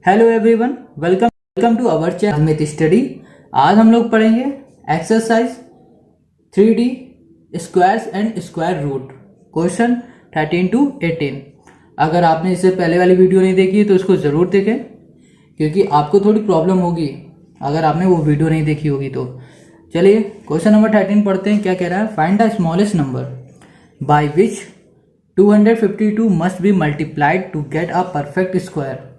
Hello everyone, welcome to our channel math study. आज हम लोग पढ़ेंगे exercise 3D squares and square root question 13 to 18। अगर आपने इससे पहले वाली वीडियो नहीं देखी है तो इसको ज़रूर देखें, क्योंकि आपको थोड़ी प्रॉब्लम होगी अगर आपने वो वीडियो नहीं देखी होगी तो। चलिए क्वेश्चन नंबर 13 पढ़ते हैं। क्या कह रहा है? Find the smallest number by which 252 must be multiplied to get a perfect square.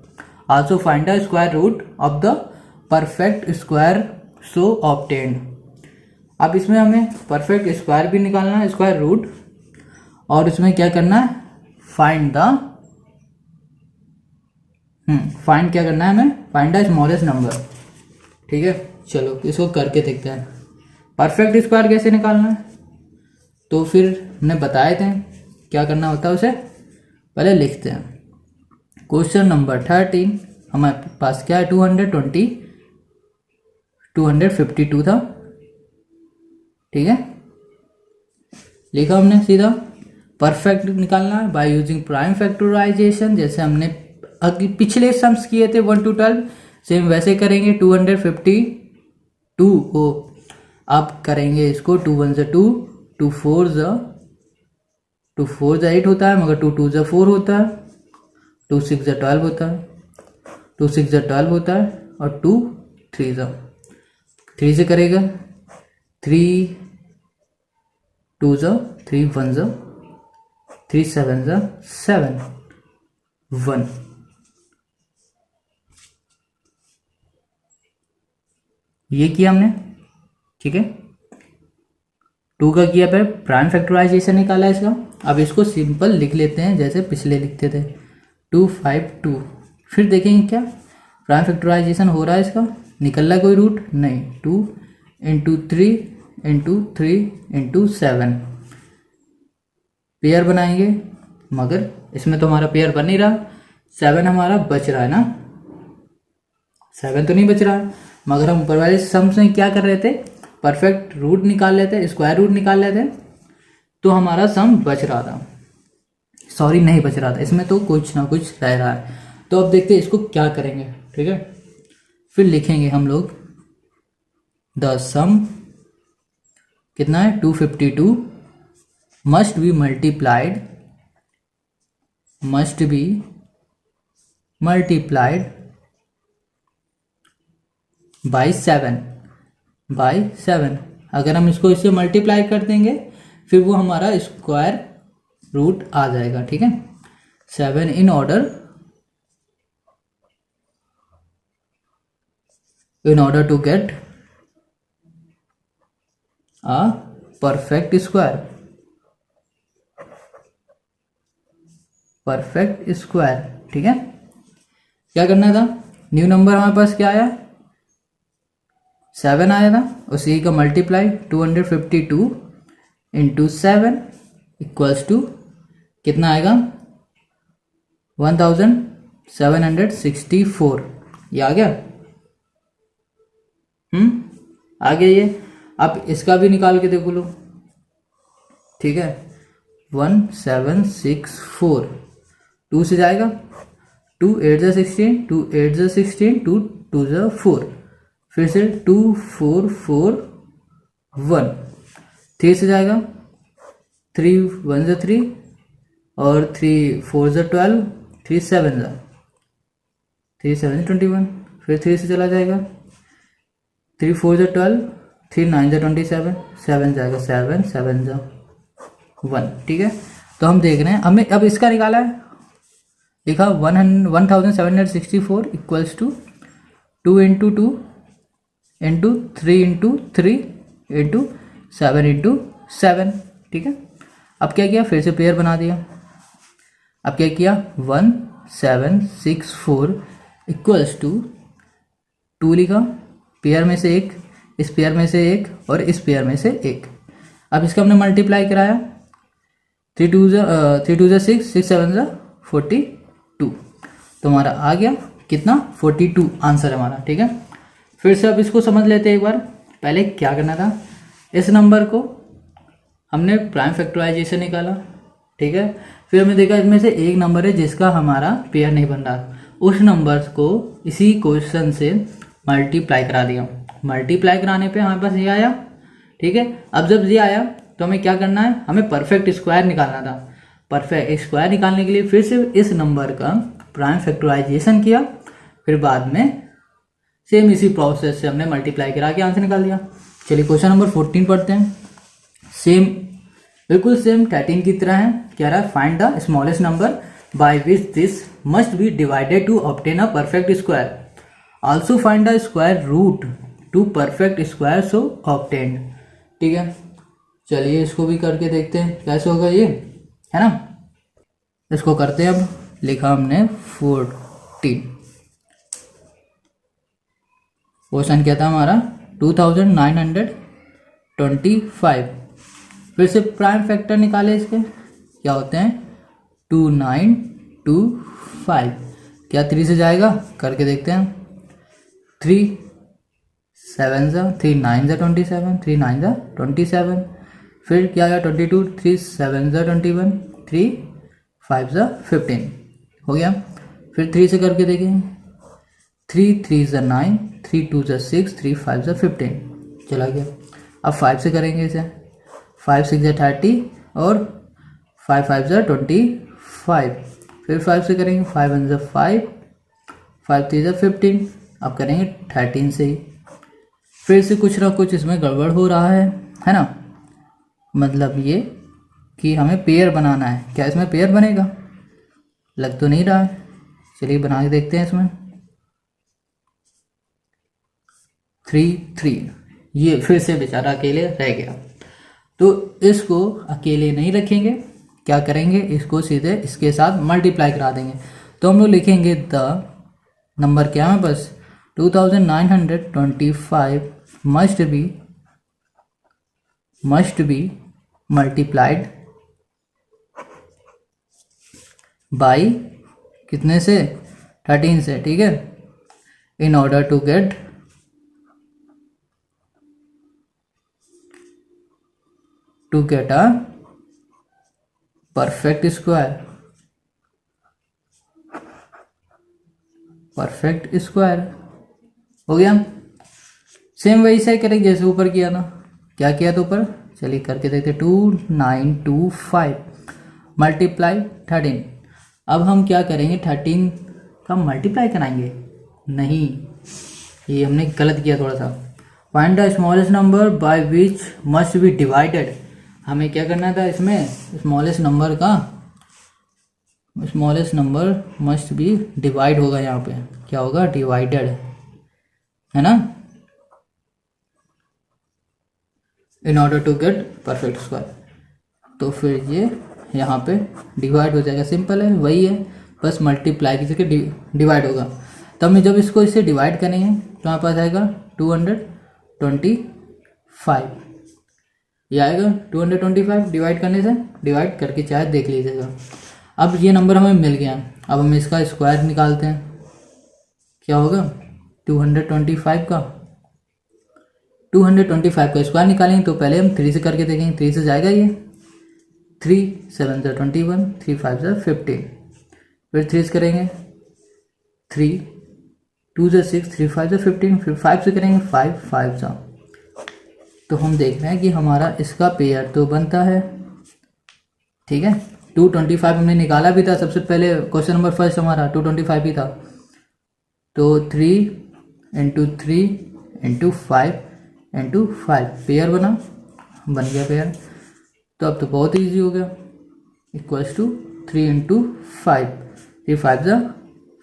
Also find the square root of the perfect square so obtained। अब इसमें हमें परफेक्ट स्क्वायर भी निकालना है, स्क्वायर रूट, और इसमें क्या करना है? फाइंड क्या करना है हमें? Find the smallest number. ठीक है, चलो इसको करके देखते हैं। परफेक्ट स्क्वायर कैसे निकालना है तो फिर हमने बताए थे क्या करना होता है, उसे पहले लिखते हैं। क्वेश्चन नंबर 13 हमारे पास क्या है? 252 था। ठीक है, लिखा हमने सीधा। परफेक्ट निकालना है बाय यूजिंग प्राइम फैक्टराइजेशन, जैसे हमने पिछले सम्स किए थे 1 to 12, सेम वैसे करेंगे। 252 को अब करेंगे इसको 2 1 2, 2 4 8 होता है, मगर 2 2 4 होता है, 2 6 12 होता है, 2 6 12 होता है, और 2 3 से करेगा। 3 2 3 1 3 7 7 1। ये किया हमने। ठीक है, 2 का किया, पर प्राइम फैक्टराइजेशन निकाला इसका। अब इसको सिंपल लिख लेते हैं जैसे पिछले लिखते थे, 252। फिर देखेंगे क्या प्राइम फैक्टराइजेशन हो रहा है इसका, निकल रहा है कोई रूट नहीं। 2 × 3 × 3 × 7 पेयर बनाएंगे, मगर इसमें तो हमारा पेयर बन नहीं रहा। 7 हमारा बच रहा है ना, 7 तो नहीं बच रहा है, मगर हम ऊपर वाले सम्स में क्या कर रहे थे? परफेक्ट रूट निकाल लेते, स्क्वायर रूट निकाल लेते, तो हमारा सम बच रहा था। सॉरी, नहीं बच रहा था, इसमें तो कुछ ना कुछ रह रहा है। तो अब देखते हैं इसको क्या करेंगे। ठीक है, फिर लिखेंगे हम लोग द सम कितना है? 252 मस्ट बी मल्टीप्लाइड बाय 7। अगर हम इसको इससे मल्टीप्लाई कर देंगे फिर वो हमारा स्क्वायर रूट आ जाएगा। ठीक है, 7 in order to get a perfect square. ठीक है, क्या करना था? न्यू नंबर हमारे पास क्या आया? 7 आया था, उसी का मल्टीप्लाई 252 × 7 इक्वल्स टू कितना आएगा? 1764। ये आ गया। आ गया ये। अब इसका भी निकाल के देखो लो। ठीक है, 1764 2 से जाएगा, 2 8 16, 2 8 16, 2 2 4, फिर से 2 4 4 1, 3 से जाएगा, 3 1 3, और 3 4 12, 3 7 21, फिर 3 से चला जाएगा, 3 4 12, 3 9 27, 7 जाएगा, 7 7 1। ठीक है, तो हम देख रहे हैं हमें अब इसका निकाला है। लिखा 1764 इक्वल्स टू 2 × 2 × 3 × 3 × 7 × 7। ठीक है, अब क्या किया? फिर से पेयर बना दिया। अब क्या किया? 1764 इक्वल्स टू 2 लिखा, पेयर में से एक, इस पेयर में से एक, और इस पेयर में से एक। अब इसका हमने मल्टीप्लाई कराया, 3 2 6, 6 7 42, तो हमारा आ गया कितना? 42 आंसर है हमारा। ठीक है, फिर से अब इसको समझ लेते हैं एक बार। पहले क्या करना था? इस नंबर को हमने प्राइम फैक्टराइजेशन निकाला। ठीक है, फिर हमने देखा इसमें से एक नंबर है जिसका हमारा पेयर नहीं बन रहा, उस नंबर्स को इसी क्वेश्चन से मल्टीप्लाई करा दिया। मल्टीप्लाई कराने पे हमारे पास ये आया, ठीक है। अब जब ये आया तो हमें क्या करना है, हमें परफेक्ट स्क्वायर निकालना था। परफेक्ट स्क्वायर निकालने के लिए फिर से इस नंबर का प्राइम फैक्टराइजेशन किया, फिर बाद में सेम इसी प्रोसेस से हमने मल्टीप्लाई करा के आंसर निकाल दिया। चलिए क्वेश्चन नंबर 14 पढ़ते हैं। सेम, बिल्कुल सेम 13 की तरह है। क्या रहा है, find the smallest number by which this must be divided to obtain a perfect square. Also find the square root to perfect square so obtained. ठीक है, चलिए इसको भी करके देखते हैं कैसे होगा ये, है ना। इसको करते हैं। अब लिखा हमने 14, क्वेश्चन क्या था हमारा 2925। फिर से प्राइम फैक्टर निकाले इसके, क्या होते हैं 2925। क्या 3 से जाएगा, करके देखते हैं। 3 7 जा 3 9 जा 27, 3 9 जा 27। फिर क्या आया 22, 3 7 जा 21, 3 5 जा 15 हो गया। फिर 3 से करके देखें, 3 3 जा 9, 3 2 जा 6, 3 5 जा 15 चला गया। अब 5 से करेंगे इसे, 5 6 जा 30 और 5 5 जा 25। फिर 5 से करेंगे, 5 1 जा 5, 5 3 जा 15। अब करेंगे 13 से ही। फिर से कुछ ना कुछ इसमें गड़बड़ हो रहा है ना। मतलब ये कि हमें पेयर बनाना है। क्या इसमें पेयर बनेगा, लग तो नहीं रहा है। चलिए बना के देखते हैं इसमें। 3 3, ये फिर से बेचारा अकेले रह गया। तो इसको अकेले नहीं रखेंगे, क्या करेंगे, इसको सीधे इसके साथ मल्टीप्लाई करा देंगे। तो हम लोग लिखेंगे द नंबर क्या है बस 2925 मस्ट बी मल्टीप्लाइड बाई कितने से, 13 से, ठीक है। In order to get a perfect square. Perfect square हो गया। सेम वही से करेंगे जैसे ऊपर किया था। क्या किया था ऊपर, चलिए करके देखते। 2925 मल्टीप्लाई 13। अब हम क्या करेंगे, 13 का मल्टीप्लाई कराएंगे, नहीं, ये हमने गलत किया थोड़ा सा। Find the smallest number by which must be divided. हमें क्या करना था इसमें, smallest number must be divide होगा। यहाँ पे क्या होगा, डिवाइडेड, है ना। In order to get perfect square, तो फिर ये यहाँ पे डिवाइड हो जाएगा। सिंपल है, वही है, बस मल्टीप्लाई की जगह डिवाइड होगा। तो हम जब इसको इससे डिवाइड करेंगे तो हमारे पास आएगा 225, ये आएगा 225 डिवाइड करने से। डिवाइड करके चाहे देख लीजिएगा। अब ये नंबर हमें मिल गया। अब हम इसका स्क्वायर निकालते हैं। क्या होगा 225 का स्क्वायर निकालेंगे तो पहले हम 3 से करके देखेंगे। 3 से जाएगा ये, 3 7 जा 21, 3 5 जा 15। फिर 3 से करेंगे, 3 2 जा 6, 3 5 जा 15। फिर 5 से करेंगे, 5 5 जा। तो हम देख रहे हैं कि हमारा इसका पेयर तो बनता है, ठीक है। 225 हमने निकाला भी था सबसे पहले, क्वेश्चन नंबर फर्स्ट हमारा 225 ही था। तो 3 × 3 × 5 × 5 पेयर बन गया पेयर। तो अब तो बहुत इजी हो गया। इक्वल्स टू 3 × 5, 3 5 जा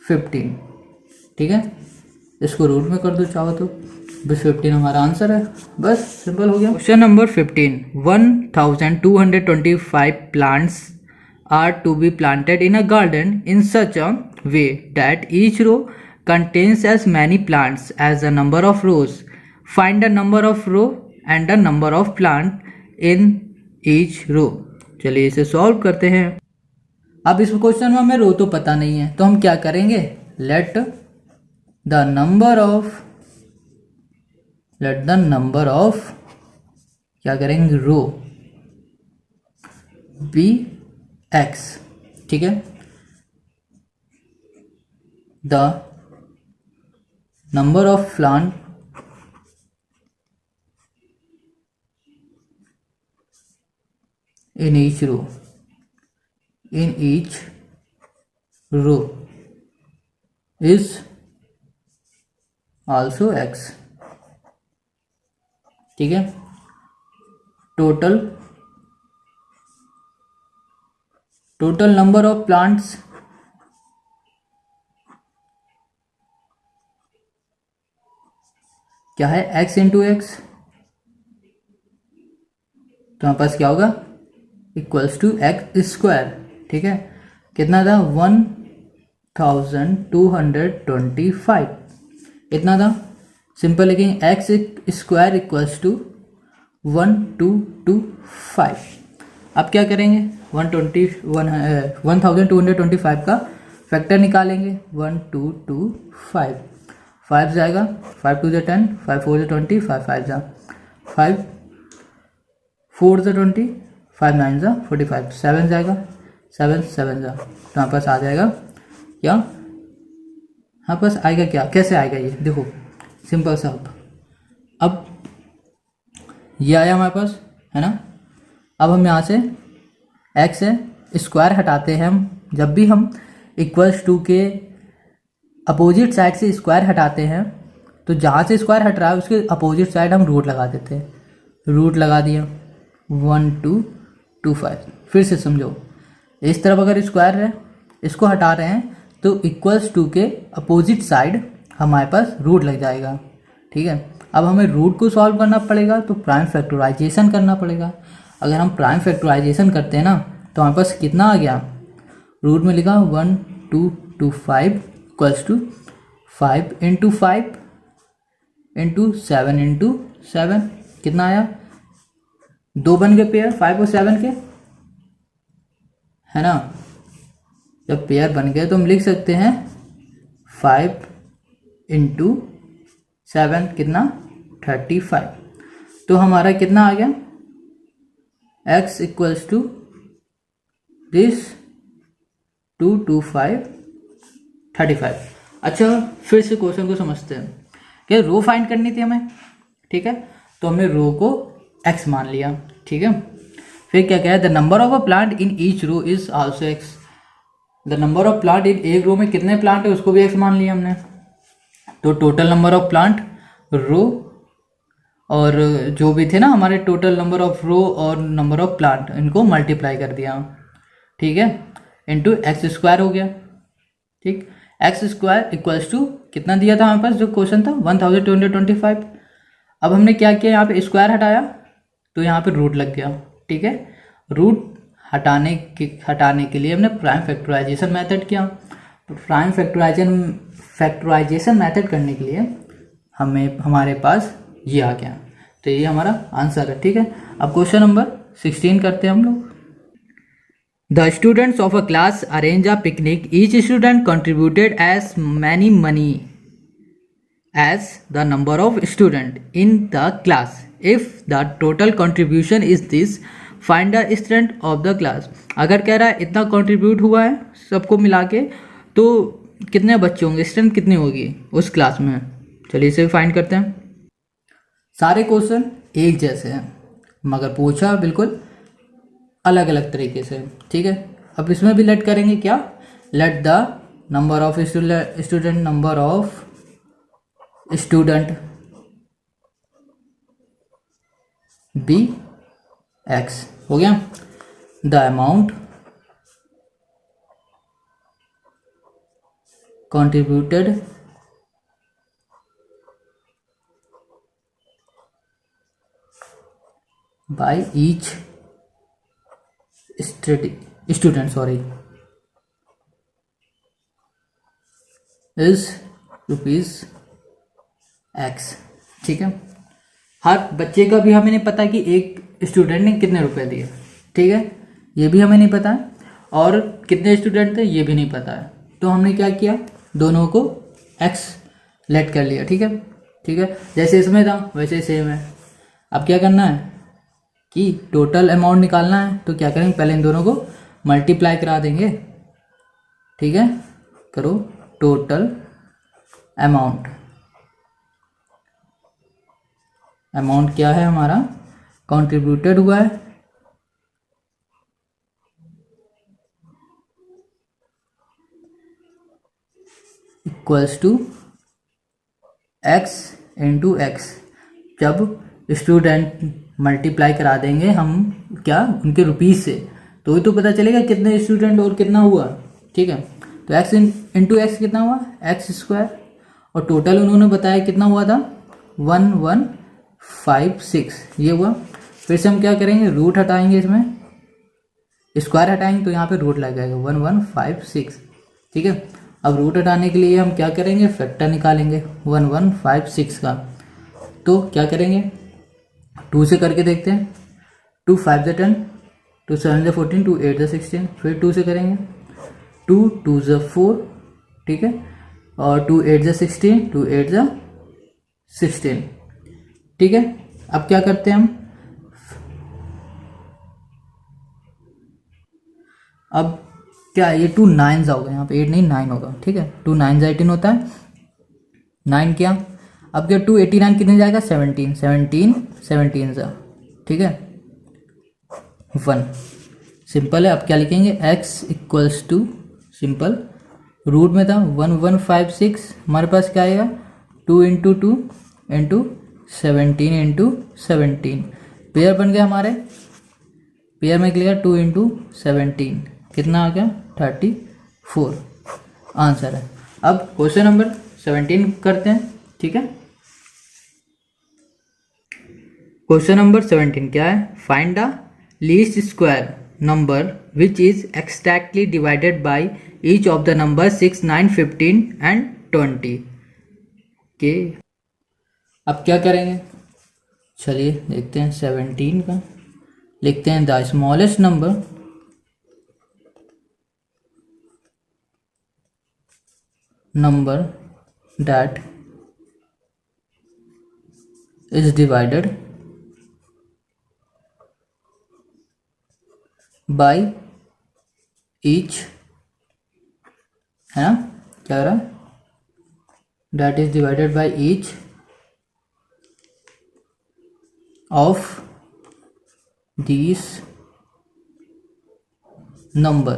15, ठीक है। इसको रूट में कर दो चाहो तो, बस 15 हमारा आंसर है, बस सिंपल हो गया। Question number 15, 1225 plants are to be planted in a garden in such a way that each row contains as many plants as the number of rows. Find the number of row and the number of plant in each row. चलिए इसे solve करते हैं। अब इस question में हमें रो तो पता नहीं है, तो हम क्या करेंगे, लेट द नंबर ऑफ क्या करेंगे, रो बी x, ठीक है। the number of plant in each row is also x. ठीक है, टोटल नंबर ऑफ प्लांट्स क्या है, x इंटू एक्स, तो हमारे पास क्या होगा, इक्वल्स टू एक्स स्क्वायर. ठीक है, कितना था, 1225. इतना था, सिंपल लिखेंगे एक्स स्क्वायर इक्वल्स टू 1225. अब क्या करेंगे, 1225 का फैक्टर निकालेंगे. 1225, 5 जाएगा, 5 2 10, 5 4 20, 5 5 जा 5 4 20, 5 9 जा 45, 7 जाएगा, 7 7 जा, तो हमारे पास आ जाएगा क्या, हमारे पास आएगा क्या, कैसे आएगा ये देखो, सिंपल सा. अब ये आया हमारे पास, है ना. अब हम यहाँ से एक्स है स्क्वायर हटाते हैं. हम जब भी हम इक्वल्स टू के अपोजिट साइड से स्क्वायर हटाते हैं, तो जहाँ से स्क्वायर हट रहा है उसके अपोजिट साइड हम रूट लगा देते हैं. रूट लगा दिया 1225. फिर से समझो, इस तरफ अगर स्क्वायर है, इसको हटा रहे हैं, तो इक्वल्स टू के अपोजिट साइड हमारे पास रूट लग जाएगा. ठीक है, अब हमें रूट को सॉल्व करना पड़ेगा, तो प्राइम फैक्टराइजेशन करना पड़ेगा. अगर हम प्राइम फैक्टराइजेशन करते हैं ना, तो हमारे पास कितना आ गया, रूट में लिखा 1225 equals to 5 into 5 into 7 into 7. कितना आया, 2 बन गए पेयर 5 और 7 के, है ना. जब पेयर बन गए तो हम लिख सकते हैं 5 इंटू 7 कितना, 35. तो हमारा कितना आ गया, x इक्वल्स टू दिस 225 35. अच्छा, फिर से क्वेश्चन को समझते हैं. क्या रो फाइंड करनी थी हमें, ठीक है, तो हमने रो को x मान लिया. ठीक है, फिर क्या कह रहा है, the number of a plant in each row is also x. The number of plant in एक रो में कितने प्लांट है उसको भी x मान लिया हमने. तो टोटल नंबर ऑफ प्लांट रो और जो भी थे ना हमारे टोटल नंबर ऑफ रो और नंबर ऑफ प्लांट, इनको मल्टीप्लाई कर दिया. ठीक है, इंटू एक्स स्क्वायर हो गया. ठीक, एक्स स्क्वायर इक्वल्स टू कितना दिया था हमारे पास, जो क्वेश्चन था 1225. अब हमने क्या किया, यहाँ पे स्क्वायर हटाया तो यहाँ पे रूट लग गया. ठीक है, रूट हटाने के लिए हमने प्राइम फैक्टराइजेशन मेथड किया. प्राइम फैक्टराइजेशन मेथड करने के लिए हमारे पास ये आ गया. तो ये हमारा आंसर है. ठीक है, अब क्वेश्चन नंबर 16 करते हैं हम लोग. The students of a class arrange a picnic. Each student contributed as many money as the number of student in the class. If the total contribution is this, find the student of the class. अगर कह रहा है इतना contribute हुआ है सबको मिला के, तो कितने बच्चे होंगे, स्ट्रेंथ कितनी होगी उस क्लास में. चलिए इसे फाइंड करते हैं. सारे क्वेश्चन एक जैसे हैं मगर पूछा बिल्कुल अलग अलग तरीके से. ठीक है, अब इसमें भी लेट करेंगे क्या, let the number of student be X. हो गया. The amount contributed by each student is rupees X. ठीक है, हर बच्चे का भी हमें नहीं पता कि एक स्टूडेंट ने कितने रुपए दिए. ठीक है, ये भी हमें नहीं पता है, और कितने स्टूडेंट थे ये भी नहीं पता है. तो हमने क्या किया, दोनों को x लेट कर लिया. ठीक है, ठीक है, जैसे इसमें था वैसे सेम है. अब क्या करना है कि टोटल अमाउंट निकालना है, तो क्या करेंगे, पहले इन दोनों को मल्टीप्लाई करा देंगे. ठीक है, करो टोटल अमाउंट, अमाउंट क्या है हमारा, कंट्रीब्यूटेड हुआ है, equals to x into X. जब स्टूडेंट मल्टीप्लाई करा देंगे हम क्या उनके रुपीज़ से, तो ही तो पता चलेगा कितने स्टूडेंट और कितना हुआ, ठीक है। तो x इंटू एक्स कितना हुआ, एक्स स्क्वायर, और टोटल उन्होंने बताया कितना हुआ था 1156, ये हुआ। फिर से हम क्या करेंगे, रूट हटाएंगे, इसमें स्क्वायर हटाएंगे तो यहाँ पे रूट लग जाएगा 1156, ठीक है। अब रूट हटाने के लिए हम क्या करेंगे, फैक्टर निकालेंगे 1156 का। तो क्या करेंगे, 2 से करके देखते हैं, 2 5 × 10, 2 7 × 14, 2 8 × 16, फिर 2 से करेंगे, 2 2 × 4, ठीक है, और 2 8 × 16, 2 8 × 16, ठीक है। अब क्या करते हैं हम, अब क्या ये 2 9s होगा, यहाँ पे 8 नहीं 9 होगा, ठीक है। 2 9 18 होता है, 9 क्या, अब क्या 2 89 कितने जाएगा, 17 17 17 सा, ठीक है, 1, सिंपल है। अब क्या लिखेंगे, x equals to, simple, root में था 1156, हमारे पास क्या आएगा 2 इंटू 2 इंटू 17 इंटू 17, पेयर बन गया हमारे, पेयर में लिखा 2 इंटू 17, कितना आ गया 34, आंसर है। अब क्वेश्चन नंबर 17 करते हैं, ठीक है। क्वेश्चन नंबर 17 क्या है, find the least square number which is exactly divided by each of the number 6 9 15 and 20 के। अब क्या करेंगे, चलिए देखते हैं 17 का, लिखते हैं the smallest number that is divided by each, है ना, क्या हो रहा है, that is divided by each of these number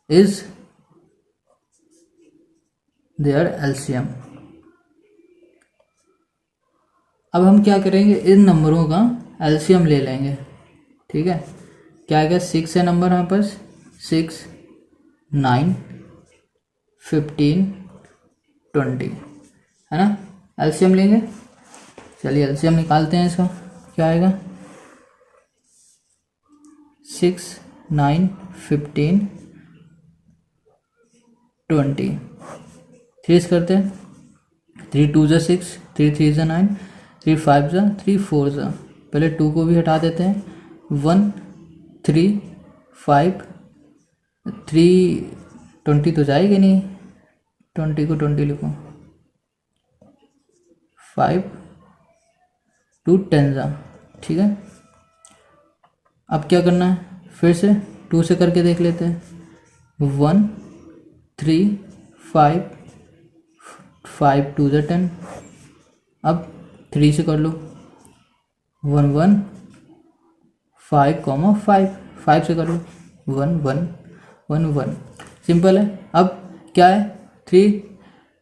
is their LCM। अब हम क्या करेंगे, इन नंबरों का LCM ले लेंगे, ठीक है। क्या आएगा, 6 है नंबर हमारे पास, 6 9 15 20, है ना, LCM लेंगे। चलिए LCM निकालते हैं इसका, क्या आएगा 6 9 15 20, 3 करते हैं, 3 2 × 6, 3 3 × 9, 3 5 × 3 4 सा, पहले 2 को भी हटा देते हैं, 1 3 5 3 20 तो जाएगी नहीं, 20 को 20 लिखो, 5 2 10 सा, ठीक है। अब क्या करना है, फिर से 2 से करके देख लेते हैं, 1 3 5 5 2 × 10, अब 3 से कर लो, 1 1 5 5 5 से कर लो, 1 1 1 1, सिंपल है। अब क्या है, 3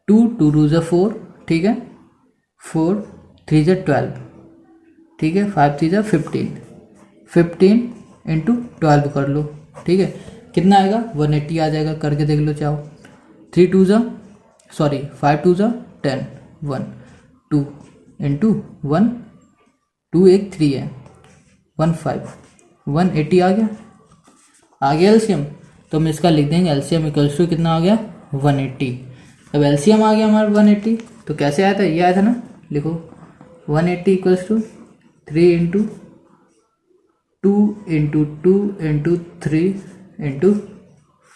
2 2 2 × 4, ठीक है, 4 3 × 12, ठीक है, 5 3 × 15, 15 इंटू 12 कर लो, ठीक है, कितना आएगा 180 आ जाएगा, करके देख लो चाहो, 5 2 × 10, 1 2 इंटू 1 2 1 3 है, 1 5 180 आ गया एलसीएम। तो हम इसका लिख देंगे एलसीएम इक्वल्स टू कितना आ गया 180। अब एलसीएम आ गया हमारा 180, तो कैसे आया था, ये आया था ना, लिखो 180 equals to 3 into 2 into 2 into 3 into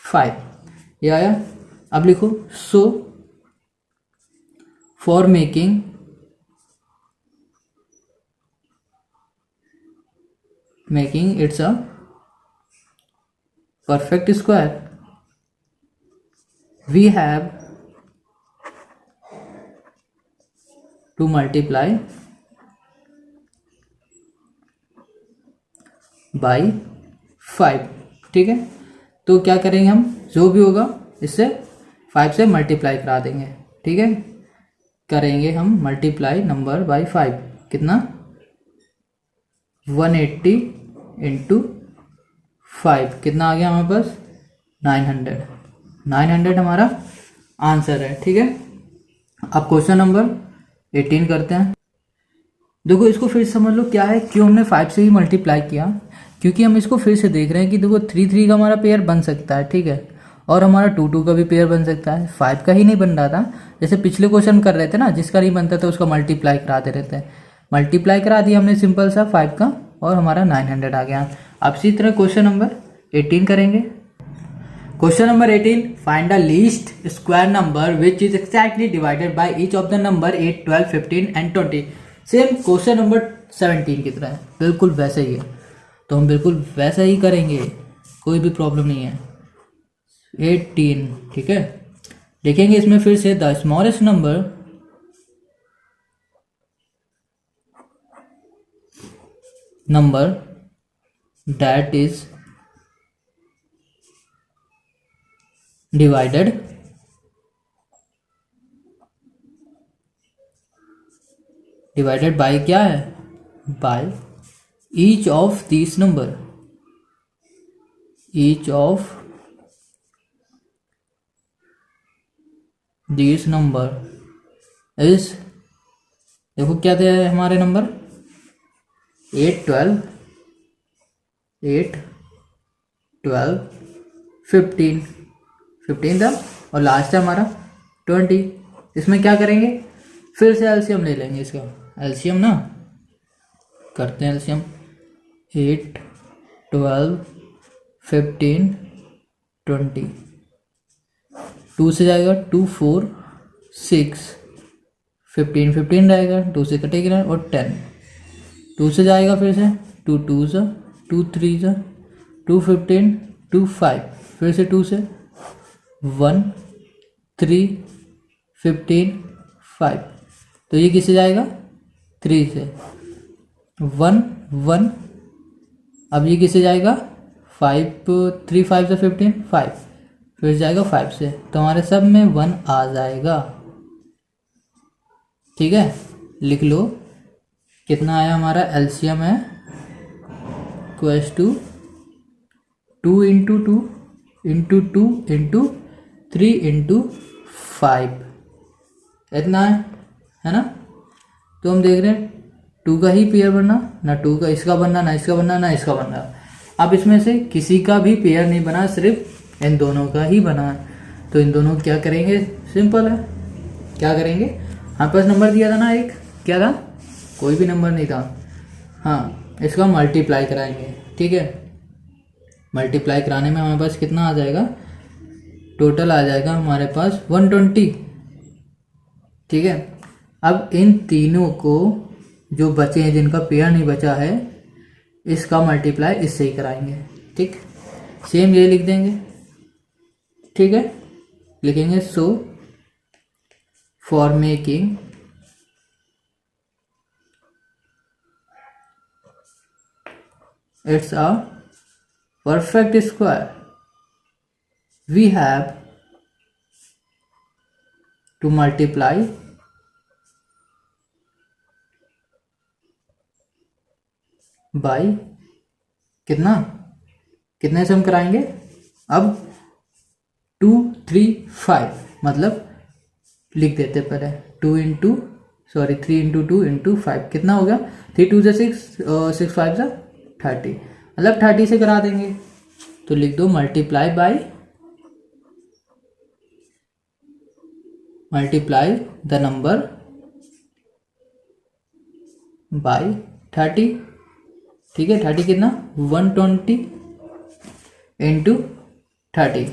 5, ये आया। अब लिखो so for making its a perfect square we have to multiply by 5। ठीक है, तो क्या करेंगे हम, जो भी होगा इससे 5 से मल्टीप्लाई करा देंगे। ठीक है, करेंगे हम मल्टीप्लाई नंबर बाई 5, कितना 180 इंटू 5, कितना आ गया हमारे पास 900 हमारा आंसर है। ठीक है, अब क्वेश्चन नंबर 18 करते हैं। देखो इसको फिर समझ लो क्या है, क्यों हमने 5 से ही मल्टीप्लाई किया, क्योंकि हम इसको फिर से देख रहे हैं कि देखो 3 3 का हमारा पेयर बन सकता है। ठीक है, और हमारा 2 2 का भी पेयर बन सकता है, 5 का ही नहीं बन रहा था। जैसे पिछले क्वेश्चन कर रहे थे ना, जिसका नहीं बनता था उसका मल्टीप्लाई करा दे रहे थे, मल्टीप्लाई करा दिया हमने सिंपल सा 5 का और हमारा 900 आ गया। अब इसी तरह क्वेश्चन नंबर 18 करेंगे। Question number 18, find the least square number which is exactly divided by each of the number 8 12 15 and 20। Same question number 17 की तरह है, बिल्कुल वैसे ही है, तो हम बिल्कुल वैसा ही करेंगे, कोई भी प्रॉब्लम नहीं है। 18, ठीक है, देखेंगे इसमें फिर से the smallest number that is divided by क्या है, by each of this number, each of this number is, देखो क्या थे हमारे नंबर 8 12 15 था और लास्ट है हमारा 20। इसमें क्या करेंगे, फिर से एलसीएम ले लेंगे, इसका एलसीएम ना करते हैं, एलसीएम 8 12 15 20, 2 से जाएगा 2 4 6, 15 15 रहेगा, 2 से कटेगा और 10, 2 से जाएगा फिर से 2 2 से 2 3 से 2 15 2 5, फिर से 2 से 1 3 15 5, तो ये किससे जाएगा 3 से 1 1, अब ये किससे जाएगा 5 3 5 से 15 5, फिर जाएगा 5 से, तो हमारे सब में 1 आ जाएगा। ठीक है, लिख लो कितना आया हमारा, एलसीएम है equals to 2 into 2 into 2 into 3 into 5, इतना है ना। तो हम देख रहे हैं 2 का ही पेयर बनना, ना 2 का इसका बनना, ना इसका बनना, ना इसका बनना। अब इसमें से किसी का भी पेयर नहीं बना, सिर्फ इन दोनों का ही बना है, तो इन दोनों क्या करेंगे, सिंपल है, क्या करेंगे, हमारे पास नंबर दिया था ना एक, क्या था, कोई भी नंबर नहीं था, हाँ, इसका मल्टीप्लाई कराएंगे। ठीक है, मल्टीप्लाई कराने में हमारे पास कितना आ जाएगा, टोटल आ जाएगा हमारे पास 120। ठीक है, अब इन तीनों को जो बचे हैं, जिनका पेयर नहीं बचा है, इसका मल्टीप्लाई इससे ही कराएंगे। ठीक, सेम ये लिख देंगे। ठीक है, लिखेंगे सो for making it's a perfect square we have to multiply by कितने से हम कराएंगे, अब 2 3 5, मतलब लिख देते पहले 3 इंटू 2 इंटू 5, कितना हो गया, 3 2 से 6 6 5 से 30, मतलब 30 से करा देंगे, तो लिख दो मल्टीप्लाई द नंबर बाय 30। ठीक है, 30 कितना 120 इंटू 30,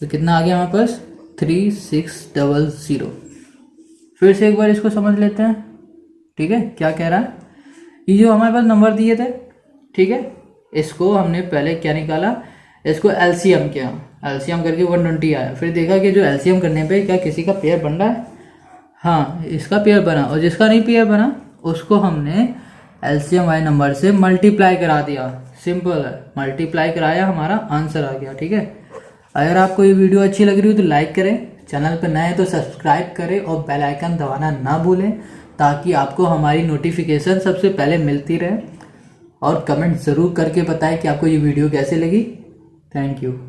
तो कितना आ गया हमारे पास 3600। फिर से एक बार इसको समझ लेते हैं। ठीक है, क्या कह रहा है, ये जो हमारे पास नंबर दिए थे, ठीक है, इसको हमने पहले क्या निकाला, इसको एलसीएम किया, एलसीएम करके 120 आया। फिर देखा कि जो एलसीएम करने पे क्या किसी का पेयर बन रहा है, हाँ इसका पेयर बना, और जिसका नहीं पेयर बना उसको हमने एलसीएम वाले नंबर से मल्टीप्लाई करा दिया। सिंपल है, मल्टीप्लाई कराया, हमारा आंसर आ गया। ठीक है, अगर आपको ये वीडियो अच्छी लग रही हो तो लाइक करें, चैनल पर नए हैं तो सब्सक्राइब करें और बेल आइकन दबाना ना भूलें, ताकि आपको हमारी नोटिफिकेशन सबसे पहले मिलती रहे। और कमेंट ज़रूर करके बताएं कि आपको ये वीडियो कैसे लगी। Thank you.